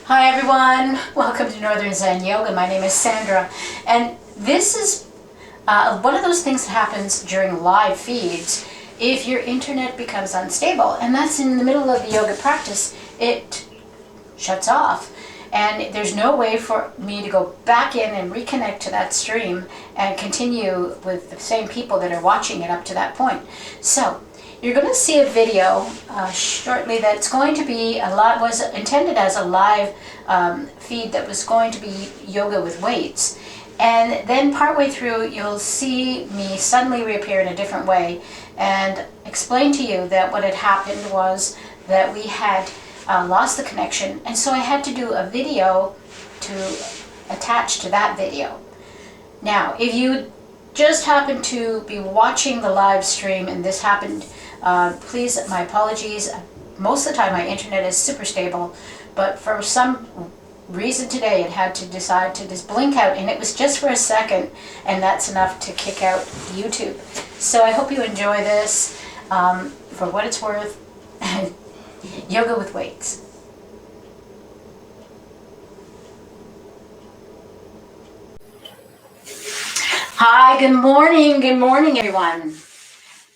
Hi everyone, welcome to Northern Zen Yoga. My name is Sandra, and this is one of those things that happens during live feeds if your internet becomes unstable, and that's in the middle of the yoga practice. It shuts off, and there's no way for me to go back in and reconnect to that stream and continue with the same people that are watching it up to that point. So you're going to see a video shortly that's going to be was intended as a live feed that was going to be yoga with weights. And then partway through, you'll see me suddenly reappear in a different way and explain to you that what had happened was that we had lost the connection. And so I had to do a video to attach to that video. Now, if you just happen to be watching the live stream and this happened, please, my apologies. Most of the time my internet is super stable, but for some reason today it had to decide to just blink out, and it was just for a second, and that's enough to kick out YouTube. So I hope you enjoy this. For what it's worth, yoga with weights. Hi, good morning everyone.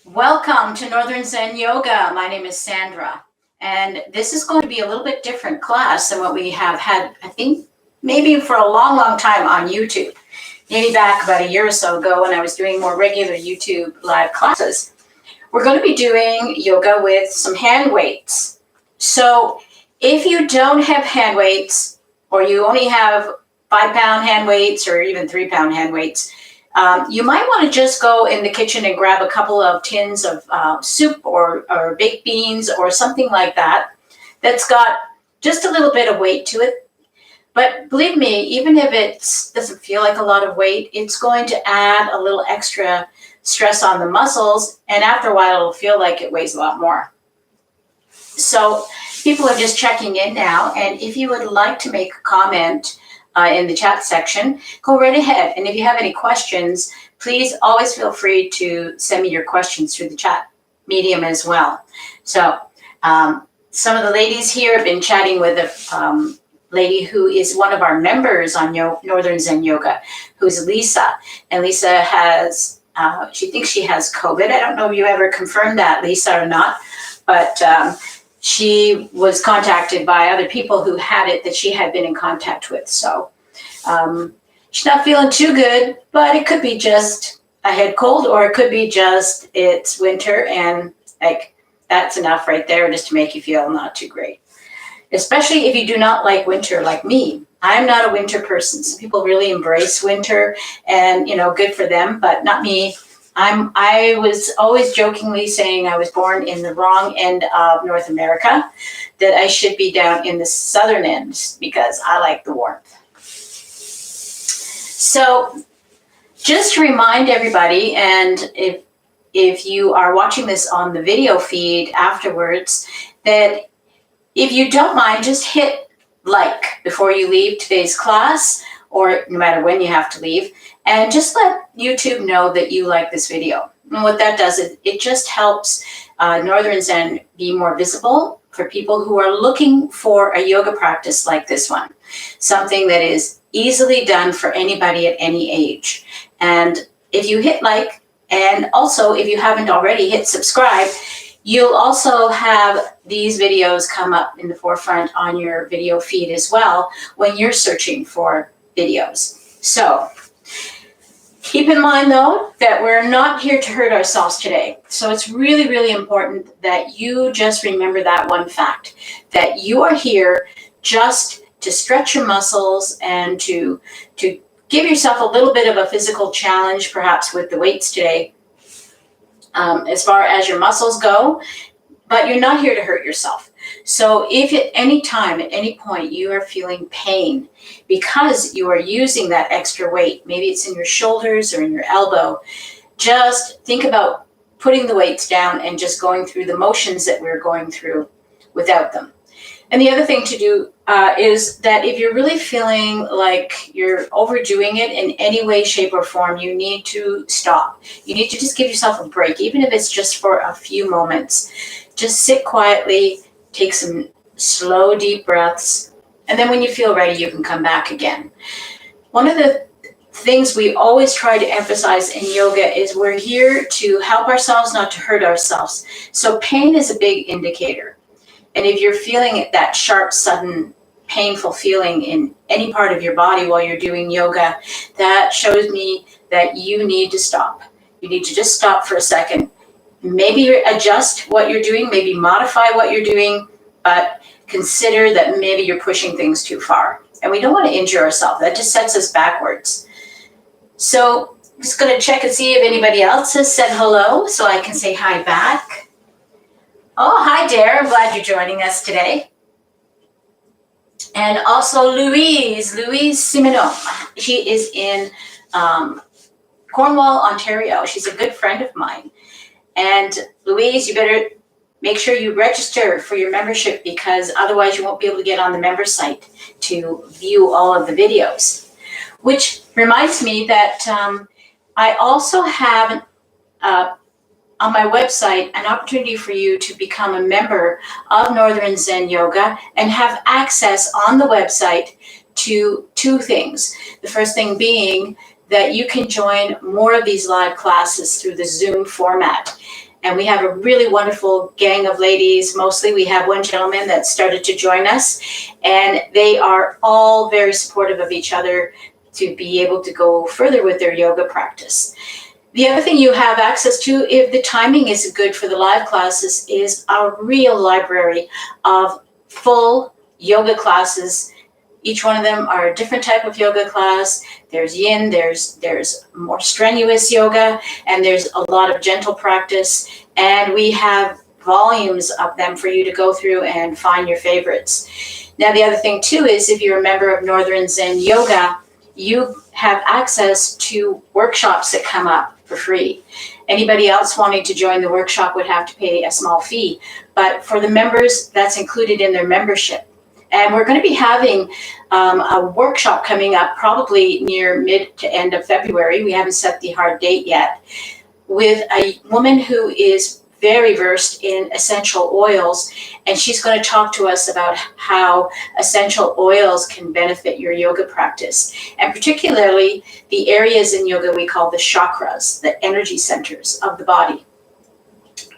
Welcome to Northern Zen Yoga. My name is Sandra, and this is going to be a little bit different class than what we have had, I think, maybe for a long time on YouTube. Maybe back about a year or so ago when I was doing more regular YouTube live classes. We're going to be doing yoga with some hand weights. So if you don't have hand weights, or you only have 5-pound hand weights or even 3-pound hand weights, you might want to just go in the kitchen and grab a couple of tins of soup or baked beans or something like that that's got just a little bit of weight to it. But believe me, even if it doesn't feel like a lot of weight, it's going to add a little extra stress on the muscles, and after a while it'll feel like it weighs a lot more. So people are just checking in now, and if you would like to make a comment in the chat section, go right ahead. And if you have any questions, please always feel free to send me your questions through the chat medium as well. So some of the ladies here have been chatting with a lady who is one of our members on Northern Zen Yoga, who's Lisa. And Lisa has, she thinks she has COVID. I don't know if you ever confirmed that, Lisa, or not, but she was contacted by other people who had it that she had been in contact with. So she's not feeling too good, but it could be just a head cold, or it could be just it's winter, and like that's enough right there just to make you feel not too great. Especially if you do not like winter like me. I'm not a winter person. Some people really embrace winter, and good for them, but not me. I was always jokingly saying I was born in the wrong end of North America, that I should be down in the southern end because I like the warmth. So just to remind everybody, and if you are watching this on the video feed afterwards, that if you don't mind, just hit like before you leave today's class, or no matter when you have to leave, and just let YouTube know that you like this video. And what that does is it just helps Northern Zen be more visible for people who are looking for a yoga practice like this one, something that is easily done for anybody at any age. And if you hit like, and also if you haven't already, hit subscribe, you'll also have these videos come up in the forefront on your video feed as well when you're searching for videos. So keep in mind, though, that we're not here to hurt ourselves today. So it's really important that you just remember that one fact, that you are here just to stretch your muscles and to give yourself a little bit of a physical challenge, perhaps with the weights today, as far as your muscles go, but you're not here to hurt yourself. So if at any time, at any point, you are feeling pain because you are using that extra weight, maybe it's in your shoulders or in your elbow, just think about putting the weights down and just going through the motions that we're going through without them. And the other thing to do is that if you're really feeling like you're overdoing it in any way, shape, or form, you need to stop. You need to just give yourself a break, even if it's just for a few moments. Just sit quietly, take some slow, deep breaths, And then when you feel ready, you can come back again. One of the things we always try to emphasize in yoga is we're here to help ourselves, not to hurt ourselves. So pain is a big indicator. And if you're feeling that sharp, sudden, painful feeling in any part of your body while you're doing yoga, that shows me that you need to stop. You need to just stop for a second. Maybe adjust what you're doing, maybe modify what you're doing, but consider that maybe you're pushing things too far. And we don't want to injure ourselves. That just sets us backwards. So I'm just going to check and see if anybody else has said hello so I can say hi back. Oh, hi, Dare. I'm glad you're joining us today. And also Louise Simenon. She is in Cornwall, Ontario. She's a good friend of mine. And Louise, you better make sure you register for your membership, because otherwise you won't be able to get on the member site to view all of the videos. Which reminds me that I also have on my website an opportunity for you to become a member of Northern Zen Yoga and have access on the website to two things. The first thing being that you can join more of these live classes through the Zoom format. And we have a really wonderful gang of ladies. Mostly we have one gentleman that started to join us, and they are all very supportive of each other to be able to go further with their yoga practice. The other thing you have access to, if the timing is good for the live classes, is a real library of full yoga classes. Each one of them are a different type of yoga class. There's yin, there's more strenuous yoga, and there's a lot of gentle practice. And we have volumes of them for you to go through and find your favorites. Now, the other thing too is if you're a member of Northern Zen Yoga, you have access to workshops that come up for free. Anybody else wanting to join the workshop would have to pay a small fee, but for the members, that's included in their membership. And we're going to be having a workshop coming up probably near mid to end of February. We haven't set the hard date yet, with a woman who is very versed in essential oils, and she's going to talk to us about how essential oils can benefit your yoga practice, and particularly the areas in yoga we call the chakras, the energy centers of the body.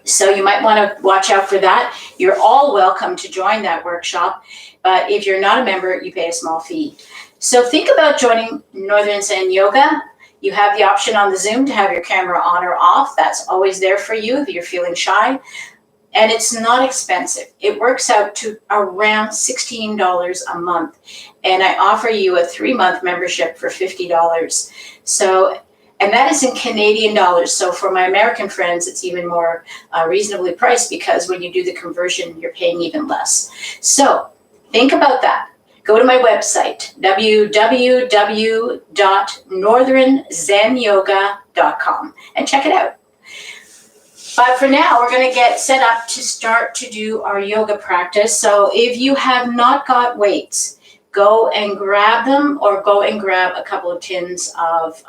So you might want to watch out for that. You're all welcome to join that workshop, but if you're not a member, you pay a small fee. So think about joining Northern Zen Yoga. You have the option on the Zoom to have your camera on or off. That's always there for you if you're feeling shy. And it's not expensive. It works out to around $16 a month. And I offer you a 3-month membership for $50. So, and that is in Canadian dollars. So for my American friends, it's even more reasonably priced, because when you do the conversion, you're paying even less. So think about that. Go to my website, www.northernzenyoga.com, and check it out. But for now, we're going to get set up to start to do our yoga practice. So if you have not got weights, go and grab them, or go and grab a couple of tins of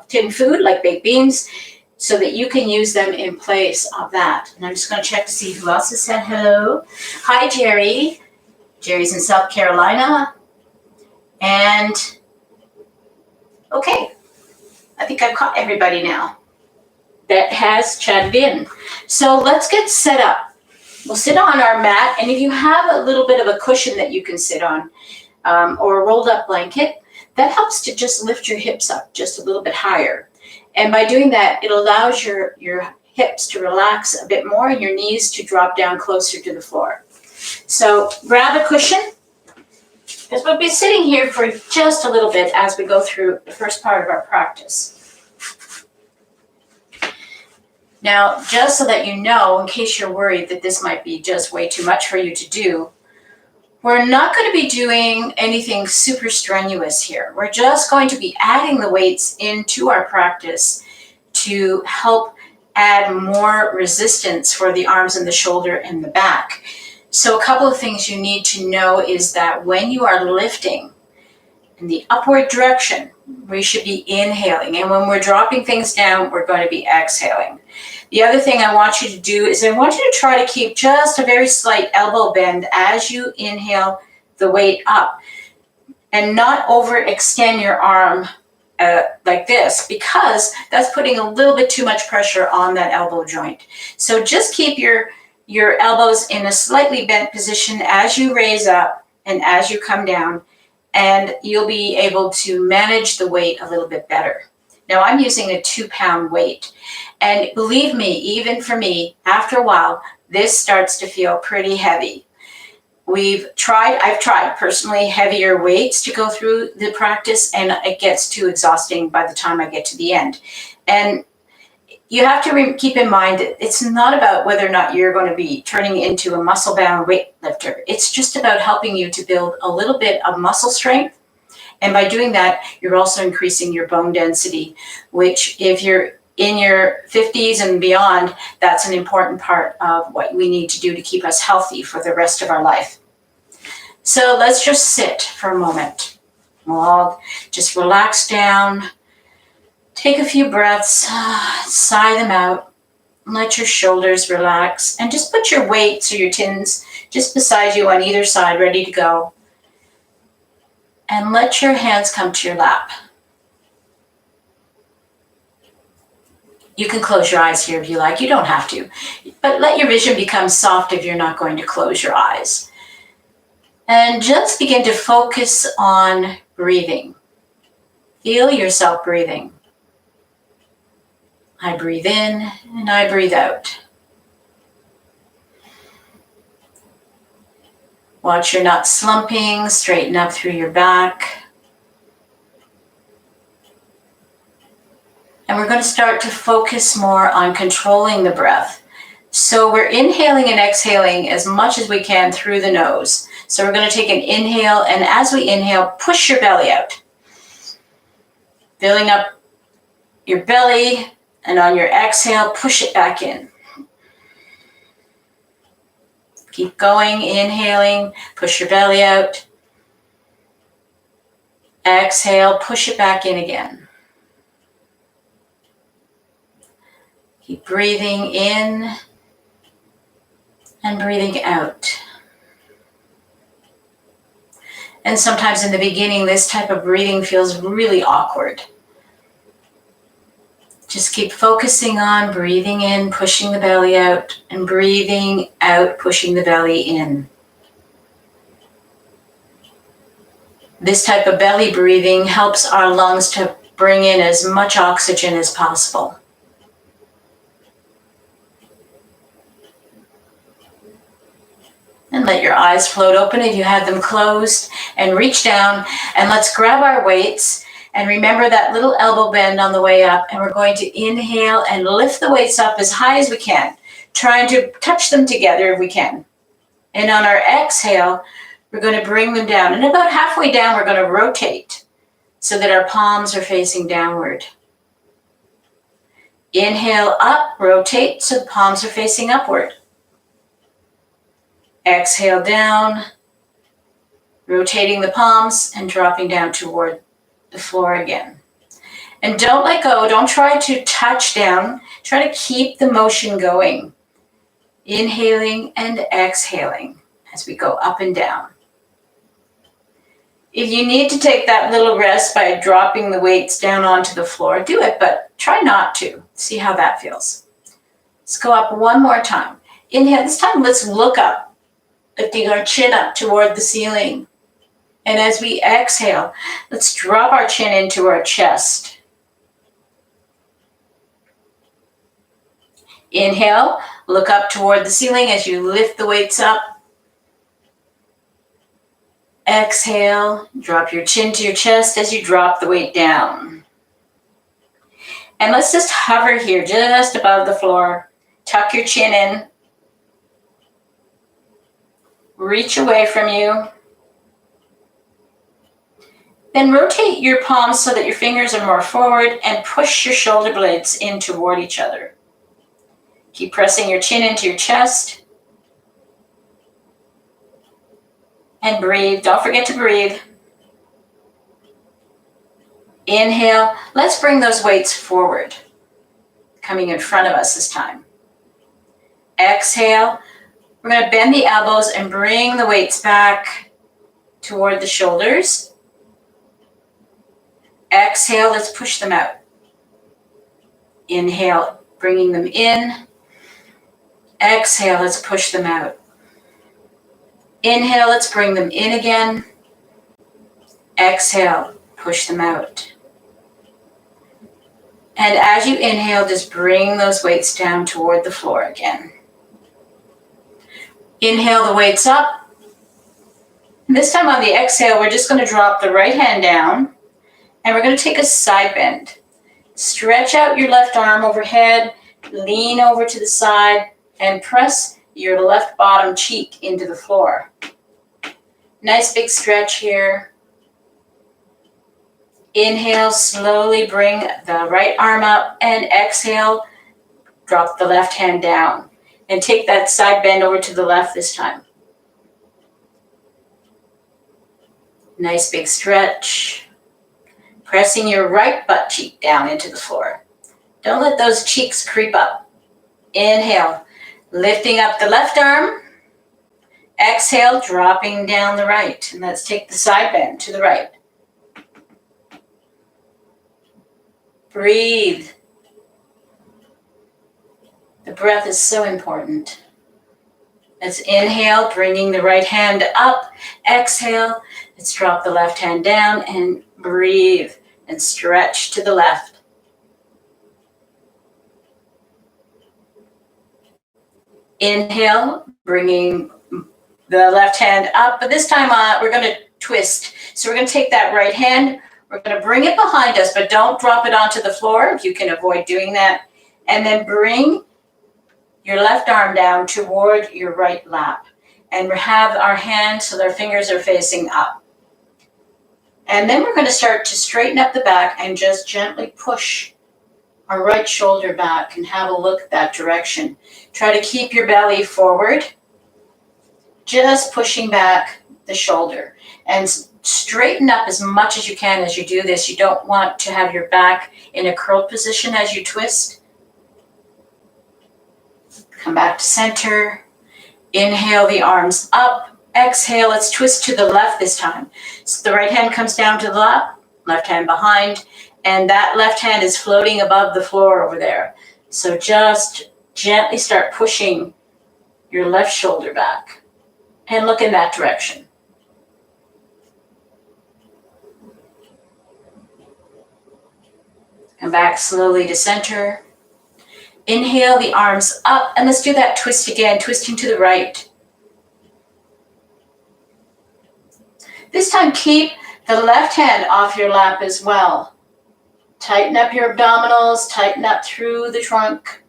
tin food, like baked beans, so that you can use them in place of that. And I'm just going to check to see who else has said hello. Hi, Jerry. Jerry's in South Carolina. And okay, I think I've caught everybody now that has chatted in. So let's get set up. We'll sit on our mat, and if you have a little bit of a cushion that you can sit on, or a rolled up blanket, that helps to just lift your hips up just a little bit higher. And by doing that, it allows your hips to relax a bit more and your knees to drop down closer to the floor. So grab a cushion, because we'll be sitting here for just a little bit as we go through the first part of our practice. Now, just so that you know, in case you're worried that this might be just way too much for you to do, we're not going to be doing anything super strenuous here. We're just going to be adding the weights into our practice to help add more resistance for the arms and the shoulder and the back. So a couple of things you need to know is that when you are lifting in the upward direction, we should be inhaling. And when we're dropping things down, we're going to be exhaling. The other thing I want you to do is I want you to try to keep just a very slight elbow bend as you inhale the weight up and not overextend your arm like this, because that's putting a little bit too much pressure on that elbow joint. So just keep your elbows in a slightly bent position as you raise up and as you come down, and you'll be able to manage the weight a little bit better. Now I'm using a 2-pound weight, and believe me, even for me, after a while, this starts to feel pretty heavy. I've tried personally heavier weights to go through the practice, and it gets too exhausting by the time I get to the end. And you have to keep in mind that it's not about whether or not you're going to be turning into a muscle-bound weightlifter. It's just about helping you to build a little bit of muscle strength. And by doing that, you're also increasing your bone density, which if you're in your 50s and beyond, that's an important part of what we need to do to keep us healthy for the rest of our life. So let's just sit for a moment. We'll all just relax down, take a few breaths, sigh them out, let your shoulders relax, and just put your weights or your tins just beside you on either side, ready to go. And let your hands come to your lap. You can close your eyes here if you like. You don't have to. But let your vision become soft if you're not going to close your eyes. And just begin to focus on breathing. Feel yourself breathing. I breathe in and I breathe out. Watch you're not slumping, straighten up through your back. And we're going to start to focus more on controlling the breath. So we're inhaling and exhaling as much as we can through the nose. So we're going to take an inhale, and as we inhale, push your belly out. Filling up your belly, and on your exhale, push it back in. Keep going, inhaling, push your belly out. Exhale, push it back in again. Keep breathing in and breathing out. And sometimes in the beginning, this type of breathing feels really awkward. Just keep focusing on breathing in, pushing the belly out, and breathing out, pushing the belly in. This type of belly breathing helps our lungs to bring in as much oxygen as possible. And let your eyes float open if you have them closed, and reach down, and let's grab our weights. And remember that little elbow bend on the way up, and we're going to inhale and lift the weights up as high as we can, trying to touch them together if we can. And on our exhale, we're going to bring them down. And about halfway down, we're going to rotate so that our palms are facing downward. Inhale up, rotate so the palms are facing upward. Exhale down, rotating the palms and dropping down toward the floor again. And don't let go. Don't try to touch down. Try to keep the motion going. Inhaling and exhaling as we go up and down. If you need to take that little rest by dropping the weights down onto the floor, do it, but try not to. See how that feels. Let's go up one more time. Inhale. This time, let's look up, lifting our chin up toward the ceiling. And as we exhale, let's drop our chin into our chest. Inhale, look up toward the ceiling as you lift the weights up. Exhale, drop your chin to your chest as you drop the weight down. And let's just hover here, just above the floor. Tuck your chin in. Reach away from you. Then rotate your palms so that your fingers are more forward, and push your shoulder blades in toward each other. Keep pressing your chin into your chest. And breathe. Don't forget to breathe. Inhale. Let's bring those weights forward, coming in front of us this time. Exhale. We're going to bend the elbows and bring the weights back. toward the shoulders. Exhale, let's push them out. Inhale, bringing them in. Exhale, let's push them out. Inhale, let's bring them in again. Exhale, push them out. And as you inhale, just bring those weights down toward the floor again. Inhale the weights up. And this time on the exhale, we're just going to drop the right hand down, and we're going to take a side bend. Stretch out your left arm overhead, lean over to the side, and press your left bottom cheek into the floor. Nice big stretch here. Inhale, slowly bring the right arm up, and exhale, drop the left hand down. And take that side bend over to the left this time. Nice big stretch. Pressing your right butt cheek down into the floor. Don't let those cheeks creep up. Inhale, lifting up the left arm. Exhale, dropping down the right. And let's take the side bend to the right. Breathe. The breath is so important. Let's inhale, bringing the right hand up. Exhale, let's drop the left hand down and breathe and stretch to the left. Inhale, bringing the left hand up, but this time we're going to twist. So we're going to take that right hand, we're going to bring it behind us, but don't drop it onto the floor if you can avoid doing that. And then bring your left arm down toward your right lap. And we have our hands so their fingers are facing up. And then we're going to start to straighten up the back and just gently push our right shoulder back and have a look that direction. Try to keep your belly forward, just pushing back the shoulder. And straighten up as much as you can as you do this. You don't want to have your back in a curled position as you twist. Come back to center. Inhale the arms up. Exhale, let's twist to the left this time. So the right hand comes down to the left hand behind, and that left hand is floating above the floor over there. So just gently start pushing your left shoulder back and look in that direction. Come back slowly to center. Inhale the arms up, and let's do that twist again, twisting to the right. This time keep the left hand off your lap as well. Tighten up your abdominals, tighten up through the trunk.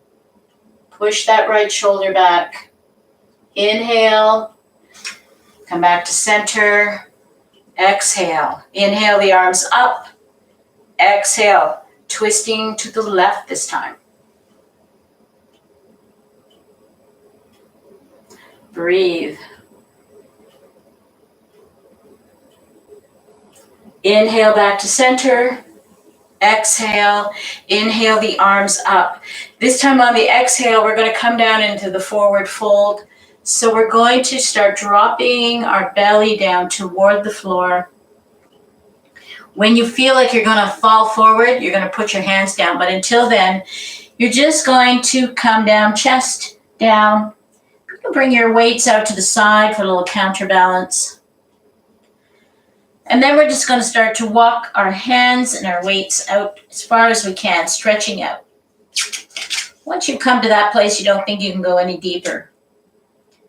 Push that right shoulder back. Inhale, come back to center. Exhale, inhale the arms up. Exhale, twisting to the left this time. Breathe. Inhale back to center. Exhale. Inhale the arms up. This time on the exhale, we're going to come down into the forward fold. So we're going to start dropping our belly down toward the floor. When you feel like you're going to fall forward, you're going to put your hands down. But until then, you're just going to come down, chest down. You can bring your weights out to the side for a little counterbalance. And then we're just going to start to walk our hands and our weights out as far as we can, stretching out. Once you come to that place, you don't think you can go any deeper.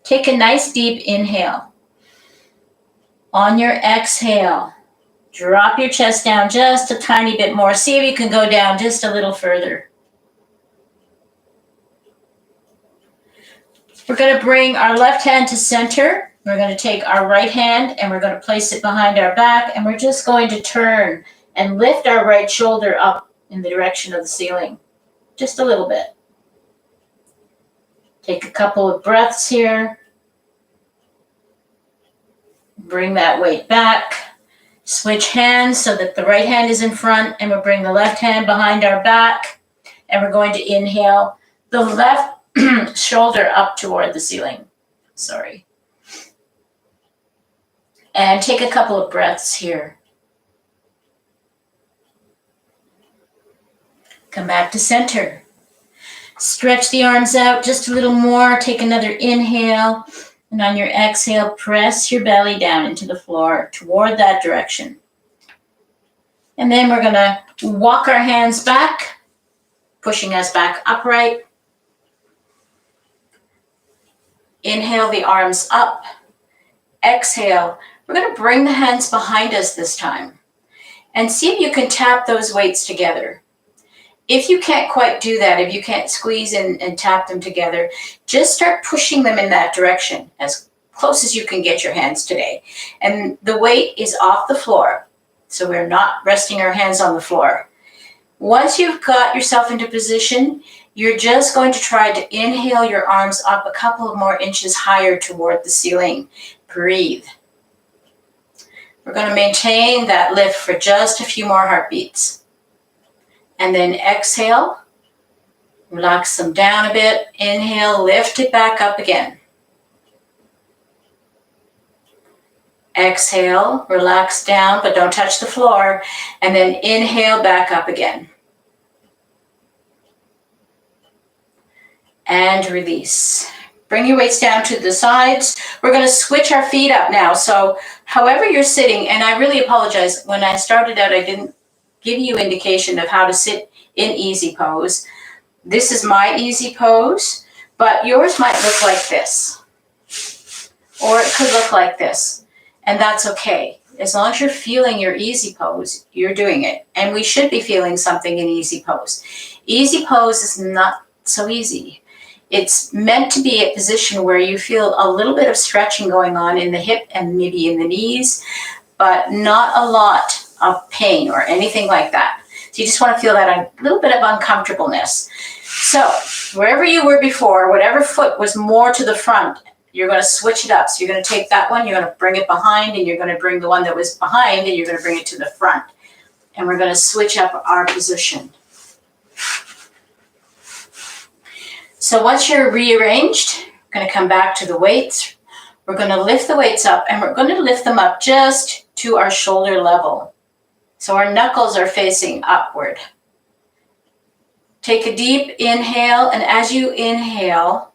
Take a nice deep inhale. On your exhale, drop your chest down just a tiny bit more. See if you can go down just a little further. We're going to bring our left hand to center. We're going to take our right hand and we're going to place it behind our back, and we're just going to turn and lift our right shoulder up in the direction of the ceiling. Just a little bit. Take a couple of breaths here. Bring that weight back. Switch hands so that the right hand is in front, and we'll bring the left hand behind our back, and we're going to inhale the left shoulder up toward the ceiling. Sorry. And take a couple of breaths here. Come back to center. Stretch the arms out just a little more. Take another inhale. And on your exhale, press your belly down into the floor toward that direction. And then we're going to walk our hands back, pushing us back upright. Inhale the arms up. Exhale. We're going to bring the hands behind us this time. And see if you can tap those weights together. If you can't quite do that, if you can't squeeze and tap them together, just start pushing them in that direction as close as you can get your hands today. And the weight is off the floor, so we're not resting our hands on the floor. Once you've got yourself into position, you're just going to try to inhale your arms up a couple of more inches higher toward the ceiling. Breathe. We're going to maintain that lift for just a few more heartbeats. And then exhale, relax them down a bit. Inhale, lift it back up again. Exhale, relax down, but don't touch the floor. And then inhale, back up again. And release. Bring your weights down to the sides. We're going to switch our feet up now. So however you're sitting, and I really apologize, when I started out, I didn't give you indication of how to sit in easy pose. This is my easy pose, but yours might look like this, or it could look like this, and that's okay. As long as you're feeling your easy pose, you're doing it, and we should be feeling something in easy pose. Easy pose is not so easy. It's meant to be a position where you feel a little bit of stretching going on in the hip and maybe in the knees, but not a lot of pain or anything like that. So you just want to feel that a little bit of uncomfortableness. So wherever you were before, whatever foot was more to the front, you're going to switch it up. So you're going to take that one, you're going to bring it behind, and you're going to bring the one that was behind, and you're going to bring it to the front. And we're going to switch up our position. So once you're rearranged, we're going to come back to the weights. We're going to lift the weights up, and we're going to lift them up just to our shoulder level. So our knuckles are facing upward. Take a deep inhale, and as you inhale,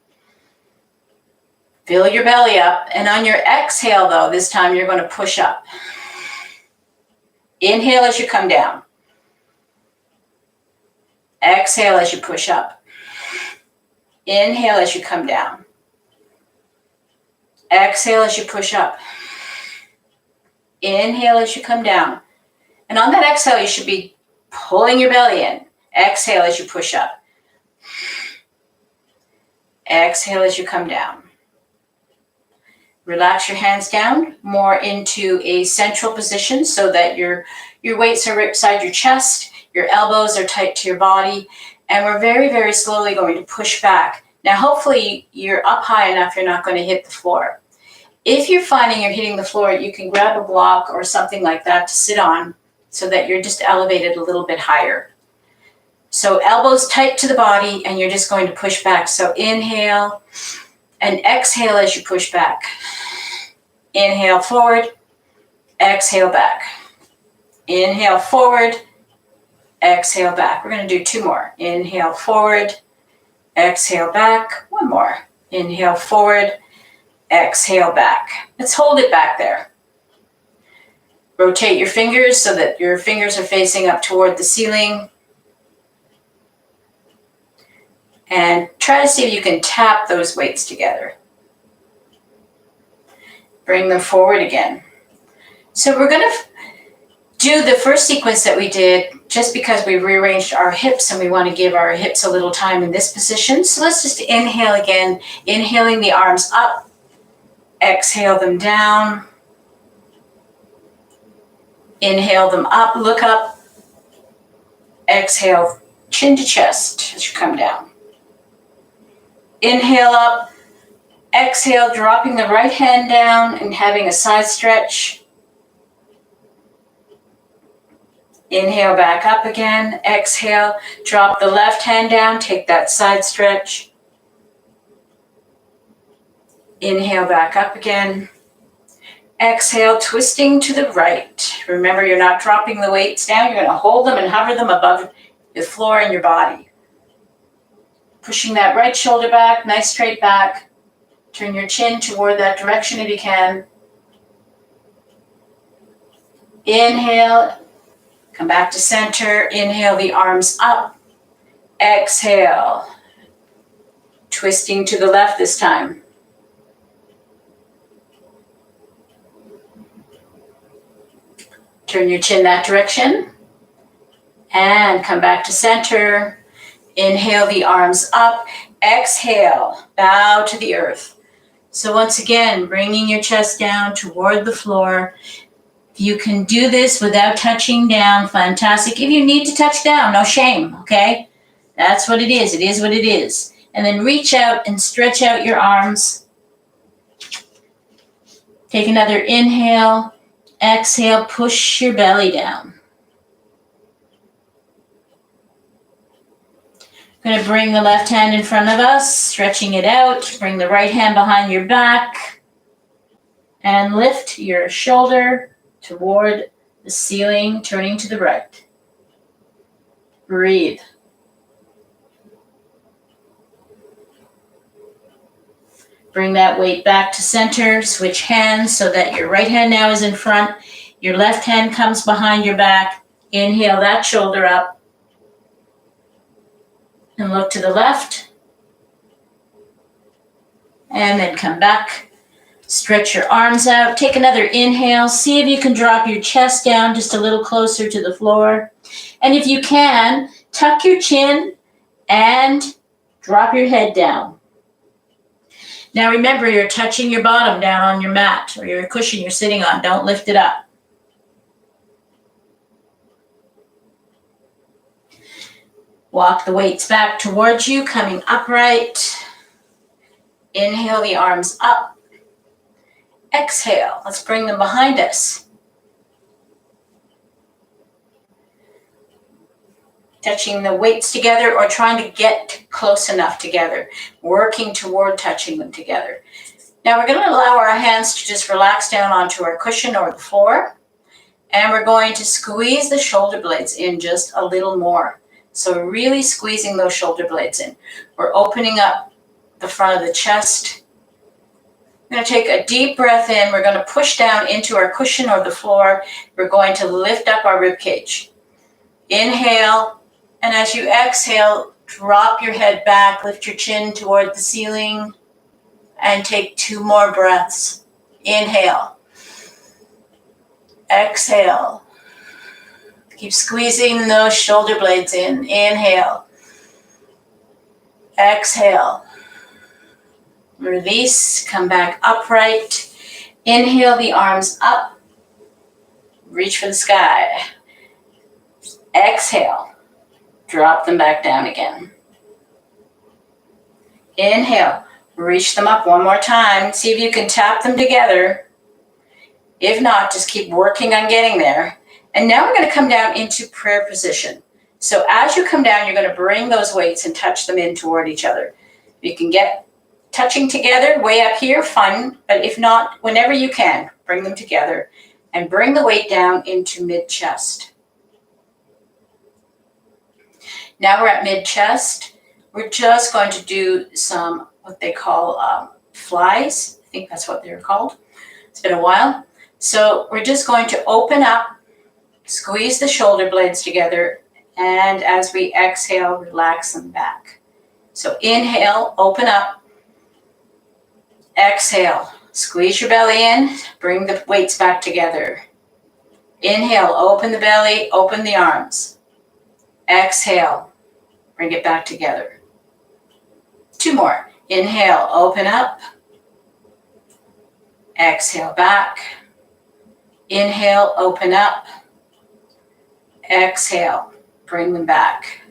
fill your belly up. And on your exhale, though, this time you're going to push up. Inhale as you come down. Exhale as you push up. Inhale as you come down. Exhale as you push up. Inhale as you come down. And on that exhale, you should be pulling your belly in. Exhale as you push up. Exhale as you come down. Relax your hands down more into a central position so that your weights are right beside your chest, your elbows are tight to your body, and we're very, very slowly going to push back. Now, hopefully you're up high enough you're not going to hit the floor. If you're finding you're hitting the floor, you can grab a block or something like that to sit on so that you're just elevated a little bit higher. So elbows tight to the body, and you're just going to push back. So inhale and exhale as you push back. Inhale forward, exhale back. Inhale forward, exhale back. We're going to do two more. Inhale forward, exhale back. One more. Inhale forward, exhale back. Let's hold it back there. Rotate your fingers so that your fingers are facing up toward the ceiling. And try to see if you can tap those weights together. Bring them forward again. So we're going to do the first sequence that we did just because we rearranged our hips and we want to give our hips a little time in this position. So let's just inhale again, inhaling the arms up, exhale them down. Inhale them up, look up, exhale, chin to chest as you come down. Inhale up, exhale, dropping the right hand down and having a side stretch. Inhale back up again, exhale, drop the left hand down, take that side stretch. Inhale back up again. Exhale, twisting to the right. Remember, you're not dropping the weights down. You're going to hold them and hover them above the floor in your body. Pushing that right shoulder back, nice straight back. Turn your chin toward that direction if you can. Inhale, come back to center. Inhale the arms up. Exhale. Twisting to the left this time. Turn your chin that direction. And come back to center. Inhale the arms up. Exhale, bow to the earth. So once again, bringing your chest down toward the floor. You can do this without touching down. Fantastic. If you need to touch down, no shame, okay? That's what it is. It is what it is. And then reach out and stretch out your arms. Take another inhale. Exhale, push your belly down. Going to bring the left hand in front of us, stretching it out. Bring the right hand behind your back. And lift your shoulder toward the ceiling, turning to the right. Breathe. Bring that weight back to center. Switch hands so that your right hand now is in front. Your left hand comes behind your back. Inhale that shoulder up. And look to the left. And then come back. Stretch your arms out. Take another inhale. See if you can drop your chest down just a little closer to the floor. And if you can, tuck your chin and drop your head down. Now remember, you're touching your bottom down on your mat or your cushion you're sitting on. Don't lift it up. Walk the weights back towards you, coming upright. Inhale the arms up. Exhale. Let's bring them behind us. Touching the weights together or trying to get close enough together. Working toward touching them together. Now we're going to allow our hands to just relax down onto our cushion or the floor. And we're going to squeeze the shoulder blades in just a little more. So really squeezing those shoulder blades in. We're opening up the front of the chest. We're going to take a deep breath in. We're going to push down into our cushion or the floor. We're going to lift up our rib cage. Inhale. And as you exhale, drop your head back. Lift your chin toward the ceiling. And take 2 more breaths. Inhale. Exhale. Keep squeezing those shoulder blades in. Inhale. Exhale. Release. Come back upright. Inhale the arms up. Reach for the sky. Exhale. Drop them back down again. Inhale. Reach them up one more time. See if you can tap them together. If not, just keep working on getting there. And now we're going to come down into prayer position. So as you come down, you're going to bring those weights and touch them in toward each other. You can get touching together way up here, fine. But if not, whenever you can, bring them together and bring the weight down into mid-chest. Now we're at mid-chest. We're just going to do some, what they call flies. I think that's what they're called. It's been a while. So we're just going to open up, squeeze the shoulder blades together, and as we exhale, relax them back. So inhale, open up. Exhale, squeeze your belly in, bring the weights back together. Inhale, open the belly, open the arms. Exhale, bring it back together. 2 more. Inhale, open up. Exhale, back. Inhale, open up. Exhale, bring them back.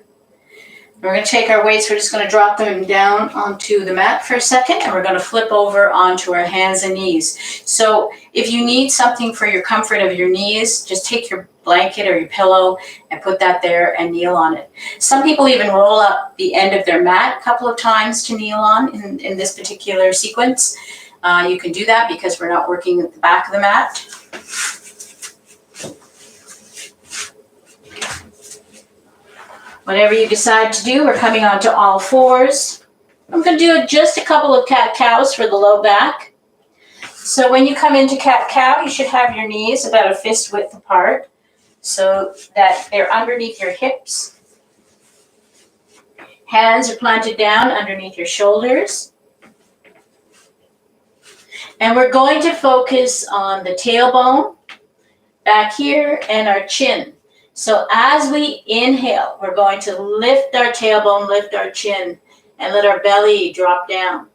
We're going to take our weights, we're just going to drop them down onto the mat for a second, and we're going to flip over onto our hands and knees. So if you need something for your comfort of your knees, just take your blanket or your pillow and put that there and kneel on it. Some people even roll up the end of their mat a couple of times to kneel on in this particular sequence. you can do that because we're not working at the back of the mat. Whatever you decide to do, we're coming onto all fours. I'm going to do just a couple of cat-cows for the low back. So when you come into cat-cow, you should have your knees about a fist width apart so that they're underneath your hips. Hands are planted down underneath your shoulders. And we're going to focus on the tailbone back here and our chin. So as we inhale, we're going to lift our tailbone, lift our chin, and let our belly drop down.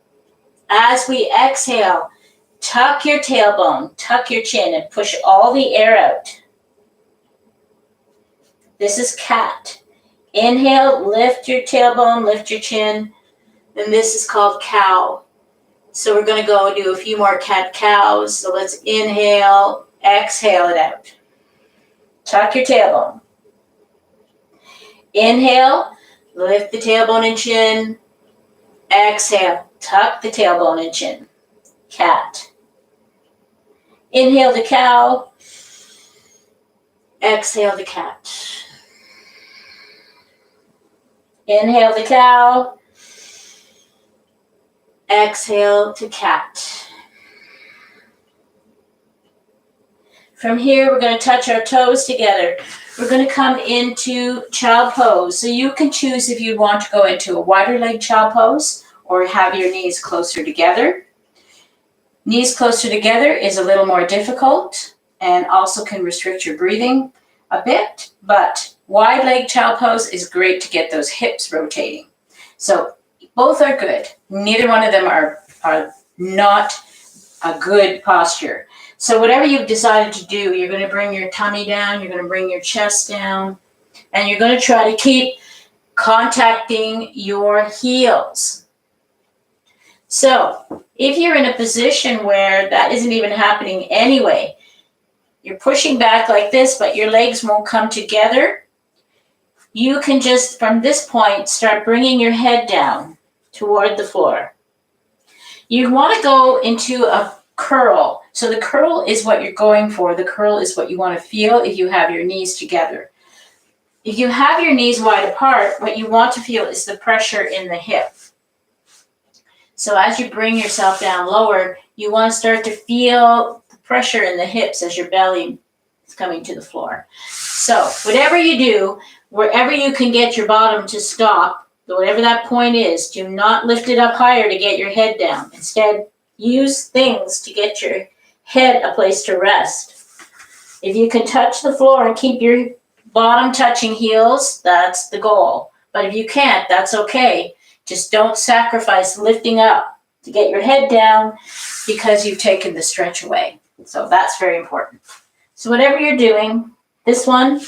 As we exhale, tuck your tailbone, tuck your chin, and push all the air out. This is cat. Inhale, lift your tailbone, lift your chin, and this is called cow. So we're going to go do a few more cat-cows. So let's inhale, exhale it out. Tuck your tailbone. Inhale, lift the tailbone and chin. Exhale, tuck the tailbone and chin. Cat. Inhale the cow. Exhale the cat. Inhale the cow. Exhale to cat. From here, we're going to touch our toes together. We're going to come into child pose. So you can choose if you want to go into a wider leg child pose or have your knees closer together. Knees closer together is a little more difficult and also can restrict your breathing a bit, but wide leg child pose is great to get those hips rotating. So both are good. Neither one of them are not a good posture. So whatever you've decided to do, you're going to bring your tummy down, you're going to bring your chest down, and you're going to try to keep contacting your heels. So if you're in a position where that isn't even happening anyway, you're pushing back like this, but your legs won't come together, you can just, from this point, start bringing your head down toward the floor. You want to go into a curl. So the curl is what you're going for. The curl is what you want to feel if you have your knees together. If you have your knees wide apart, what you want to feel is the pressure in the hip. So as you bring yourself down lower, you want to start to feel the pressure in the hips as your belly is coming to the floor. So whatever you do, wherever you can get your bottom to stop, whatever that point is, do not lift it up higher to get your head down. Instead, use things to get your head a place to rest. If you can touch the floor and keep your bottom touching heels, that's the goal. But if you can't, that's okay. Just don't sacrifice lifting up to get your head down because you've taken the stretch away. So that's very important. So whatever you're doing, this one,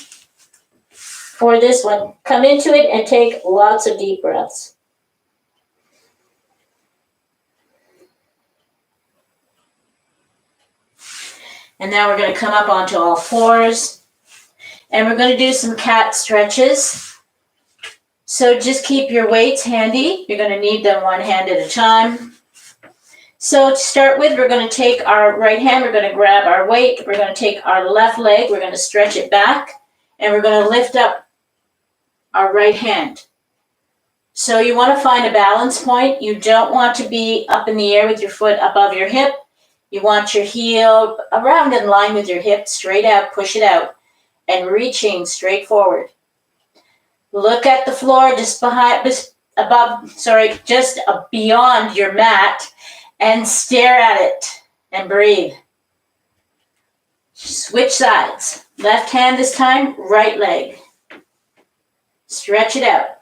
for this one, come into it and take lots of deep breaths. And now we're going to come up onto all fours. And we're going to do some cat stretches. So just keep your weights handy. You're going to need them one hand at a time. So to start with, we're going to take our right hand, we're going to grab our weight, we're going to take our left leg, we're going to stretch it back, and we're going to lift up our right hand. So you want to find a balance point. You don't want to be up in the air with your foot above your hip. You want your heel around in line with your hip, straight out, push it out, and reaching straight forward. Look at the floor just beyond your mat and stare at it and breathe. Switch sides. Left hand this time, right leg. Stretch it out.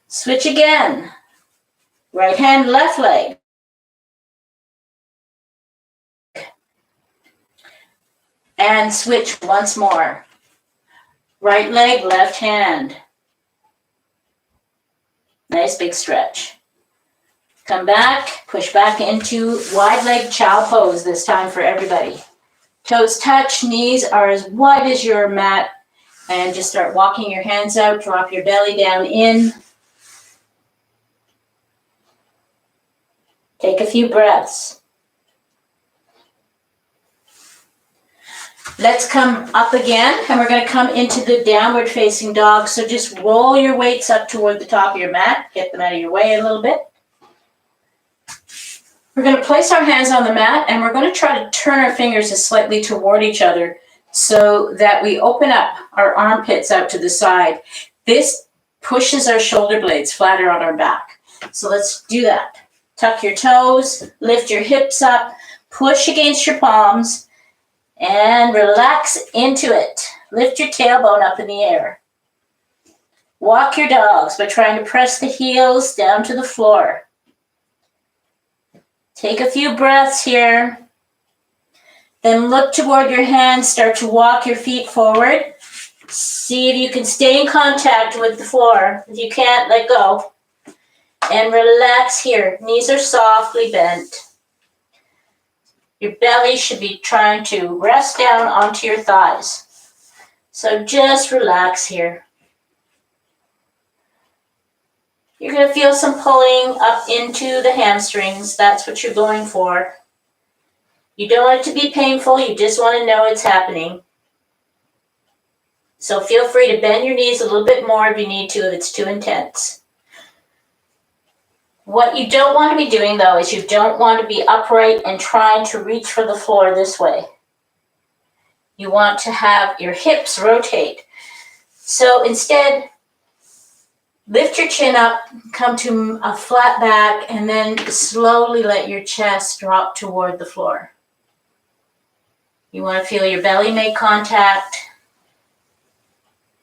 Switch again. Right hand, left leg. And switch once more. Right leg, left hand. Nice big stretch. Come back, push back into wide leg child pose this time for everybody. Toes touch, knees are as wide as your mat, and just start walking your hands out, drop your belly down in. Take a few breaths. Let's come up again, and we're going to come into the downward facing dog. So just roll your weights up toward the top of your mat. Get them out of your way a little bit. We're going to place our hands on the mat, and we're going to try to turn our fingers slightly toward each other so that we open up our armpits out to the side. This pushes our shoulder blades flatter on our back. So let's do that. Tuck your toes, lift your hips up, push against your palms, and relax into it. Lift your tailbone up in the air. Walk your dogs by trying to press the heels down to the floor. Take a few breaths here. Then look toward your hands. Start to walk your feet forward. See if you can stay in contact with the floor. If you can't, let go. And relax here. Knees are softly bent. Your belly should be trying to rest down onto your thighs. So just relax here. You're going to feel some pulling up into the hamstrings. That's what you're going for. You don't want it to be painful. You just want to know it's happening. So feel free to bend your knees a little bit more if you need to, if it's too intense. What you don't want to be doing, though, is you don't want to be upright and trying to reach for the floor this way. You want to have your hips rotate. So instead, lift your chin up, come to a flat back, and then slowly let your chest drop toward the floor. You want to feel your belly make contact,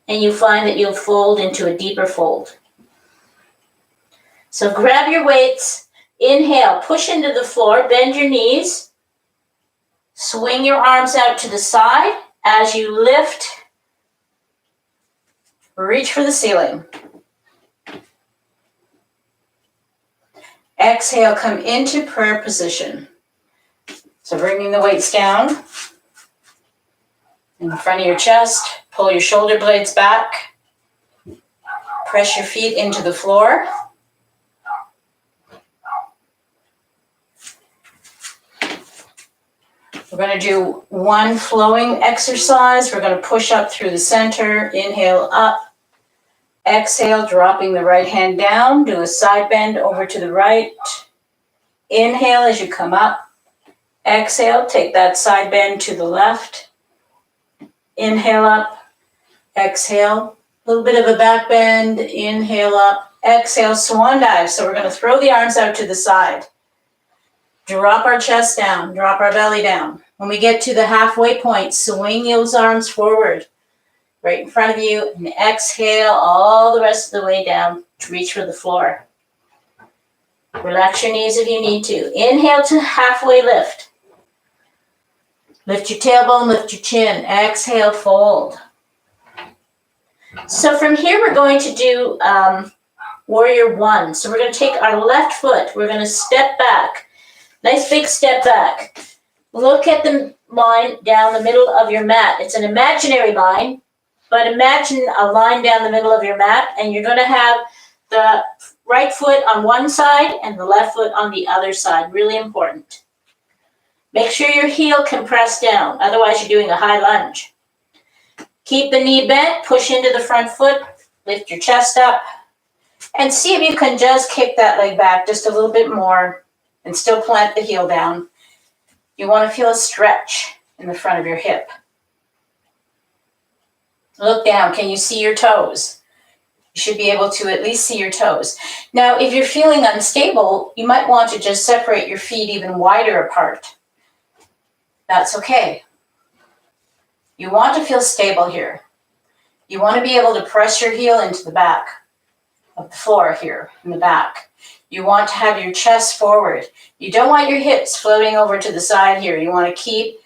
and you find that you'll fold into a deeper fold. So grab your weights, inhale, push into the floor, bend your knees, swing your arms out to the side. As you lift, reach for the ceiling. Exhale, come into prayer position. So bringing the weights down in front of your chest, pull your shoulder blades back, press your feet into the floor. We're going to do one flowing exercise. We're going to push up through the center, inhale up, exhale, dropping the right hand down, do a side bend over to the right. Inhale as you come up, exhale, take that side bend to the left. Inhale up, exhale, a little bit of a back bend, inhale up, exhale, swan dive. So we're going to throw the arms out to the side. Drop our chest down, drop our belly down. When we get to the halfway point, swing those arms forward, right in front of you, and exhale all the rest of the way down to reach for the floor. Relax your knees if you need to. Inhale to halfway lift. Lift your tailbone, lift your chin. Exhale, fold. So from here, we're going to do warrior one. So we're going to take our left foot. We're going to step back. Nice big step back. Look at the line down the middle of your mat. It's an imaginary line, but imagine a line down the middle of your mat, and you're going to have the right foot on one side and the left foot on the other side. Really important. Make sure your heel can press down. Otherwise, you're doing a high lunge. Keep the knee bent. Push into the front foot. Lift your chest up. And see if you can just kick that leg back just a little bit more and still plant the heel down. You want to feel a stretch in the front of your hip. Look down. Can you see your toes? You should be able to at least see your toes. Now, if you're feeling unstable, you might want to just separate your feet even wider apart. That's okay. You want to feel stable here. You want to be able to press your heel into the back of the floor here in the back. You want to have your chest forward. You don't want your hips floating over to the side here. You want to keep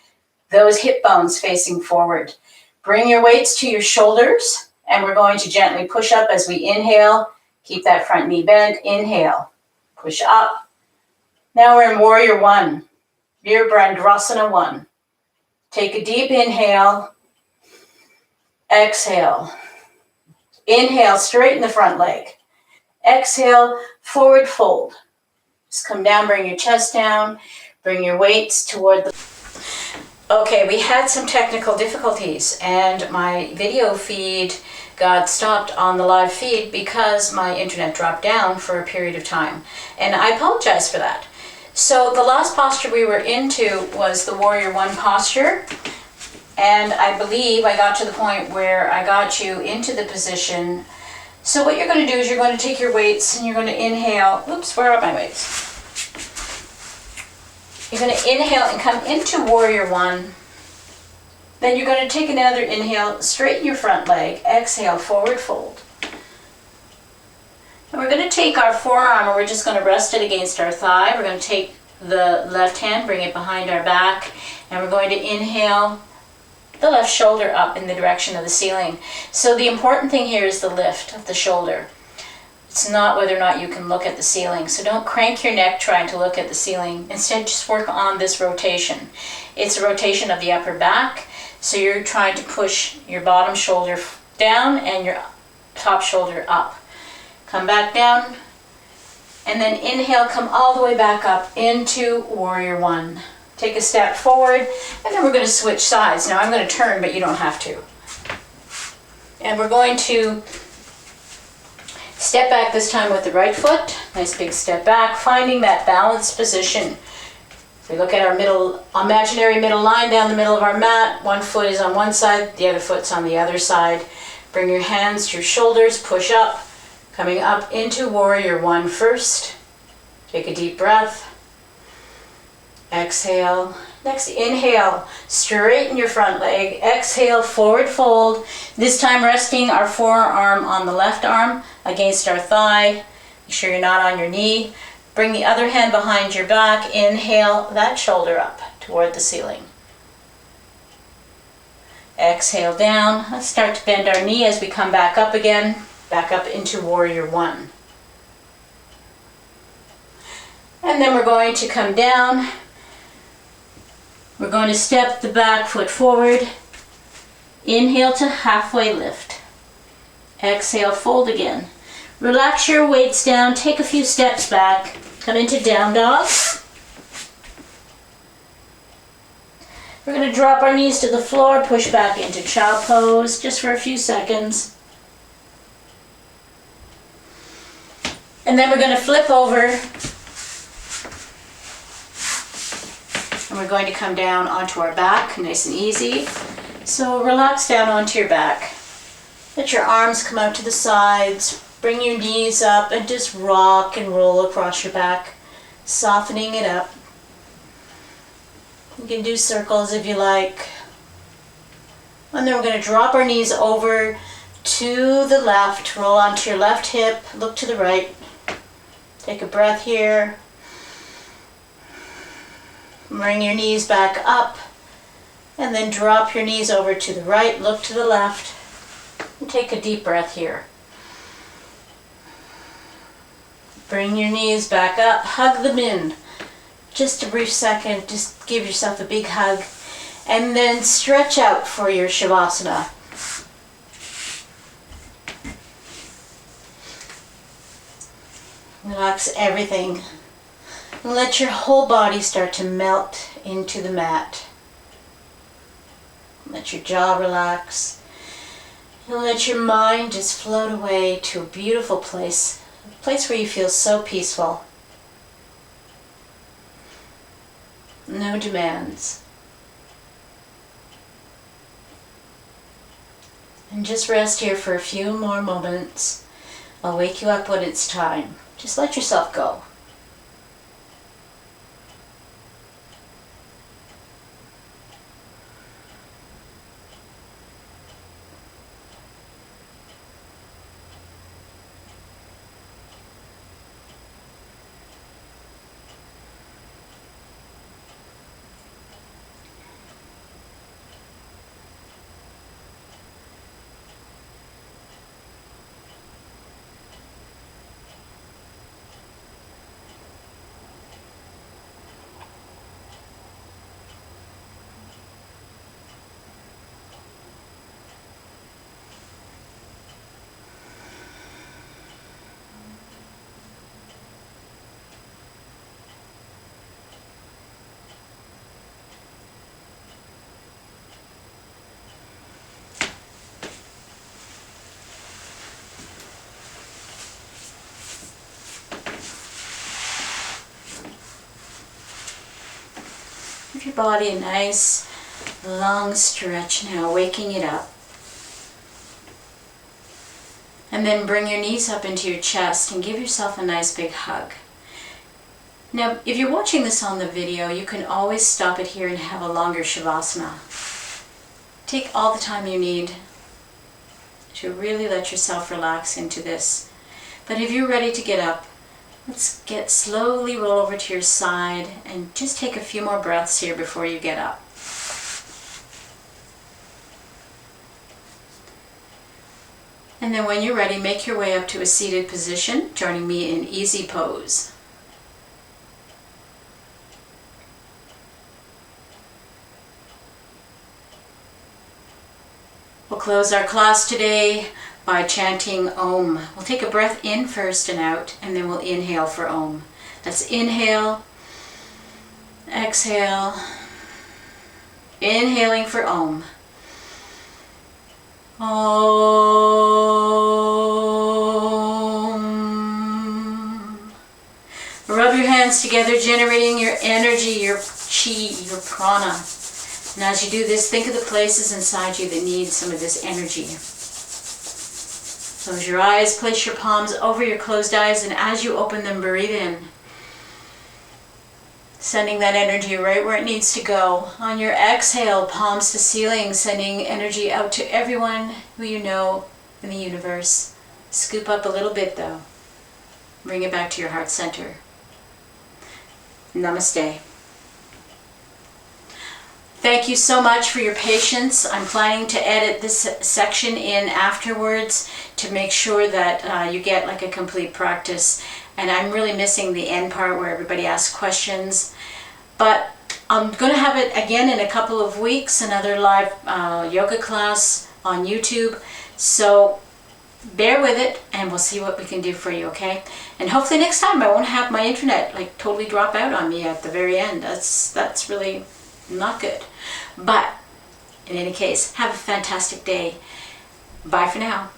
those hip bones facing forward. Bring your weights to your shoulders, and we're going to gently push up as we inhale. Keep that front knee bent. Inhale. Push up. Now we're in warrior one. Virabhadrasana one. Take a deep inhale. Exhale. Inhale, straighten the front leg. Exhale, forward fold. Just come down, bring your chest down, bring your weights toward the... Okay, we had some technical difficulties and my video feed got stopped on the live feed because my internet dropped down for a period of time. And I apologize for that. So the last posture we were into was the Warrior One posture. And I believe I got to the point where I got you into the position. So what you're going to do is you're going to take your weights and you're going to inhale. Oops, where are my weights? You're going to inhale and come into Warrior One. Then you're going to take another inhale, straighten your front leg, exhale, forward fold. And we're going to take our forearm and we're just going to rest it against our thigh. We're going to take the left hand, bring it behind our back, and we're going to inhale the left shoulder up in the direction of the ceiling. So the important thing here is the lift of the shoulder. It's not whether or not you can look at the ceiling. So don't crank your neck trying to look at the ceiling. Instead, just work on this rotation. It's a rotation of the upper back. So you're trying to push your bottom shoulder down and your top shoulder up. Come back down. And then inhale, come all the way back up into Warrior One. Take a step forward, and then we're going to switch sides. Now I'm going to turn, but you don't have to. And we're going to step back this time with the right foot. Nice big step back, finding that balanced position. If we look at our imaginary middle line down the middle of our mat, one foot is on one side, the other foot's on the other side. Bring your hands to your shoulders, push up, coming up into Warrior One first. Take a deep breath. Exhale. Next, inhale, straighten your front leg. Exhale, forward fold. This time resting our forearm on the left arm against our thigh. Make sure you're not on your knee. Bring the other hand behind your back. Inhale that shoulder up toward the ceiling. Exhale down. Let's start to bend our knee as we come back up again. Back up into Warrior One. And then we're going to come down. We're going to step the back foot forward. Inhale to halfway lift. Exhale, fold again. Relax your weights down, take a few steps back. Come into down dog. We're going to drop our knees to the floor, push back into child pose just for a few seconds. And then we're going to flip over. And we're going to come down onto our back, nice and easy. So relax down onto your back. Let your arms come out to the sides. Bring your knees up and just rock and roll across your back, softening it up. You can do circles if you like. And then we're going to drop our knees over to the left, roll onto your left hip, look to the right. Take a breath here. Bring your knees back up, and then drop your knees over to the right, look to the left, and take a deep breath here. Bring your knees back up, hug them in. Just a brief second, just give yourself a big hug, and then stretch out for your Shavasana. Relax everything. And let your whole body start to melt into the mat. Let your jaw relax. And let your mind just float away to a beautiful place. A place where you feel so peaceful. No demands. And just rest here for a few more moments. I'll wake you up when it's time. Just let yourself go. Give your body a nice long stretch now, waking it up. And then bring your knees up into your chest and give yourself a nice big hug. Now, if you're watching this on the video, you can always stop it here and have a longer Shavasana. Take all the time you need to really let yourself relax into this. But if you're ready to get up, let's slowly roll over to your side and just take a few more breaths here before you get up. And then when you're ready, make your way up to a seated position, joining me in easy pose. We'll close our class today by chanting Om. We'll take a breath in first and out, and then we'll inhale for Om. Let's inhale, exhale, inhaling for Om. Om. Rub your hands together, generating your energy, your chi, your prana. And as you do this, think of the places inside you that need some of this energy. Close your eyes, place your palms over your closed eyes, and as you open them, breathe in. Sending that energy right where it needs to go. On your exhale, palms to ceiling, sending energy out to everyone who you know in the universe. Scoop up a little bit though. Bring it back to your heart center. Namaste. Thank you so much for your patience. I'm planning to edit this section in afterwards to make sure that you get like a complete practice. And I'm really missing the end part where everybody asks questions. But I'm going to have it again in a couple of weeks, another live yoga class on YouTube. So bear with it and we'll see what we can do for you, okay? And hopefully next time I won't have my internet like totally drop out on me at the very end. That's really not good. But in any case, have a fantastic day. Bye for now.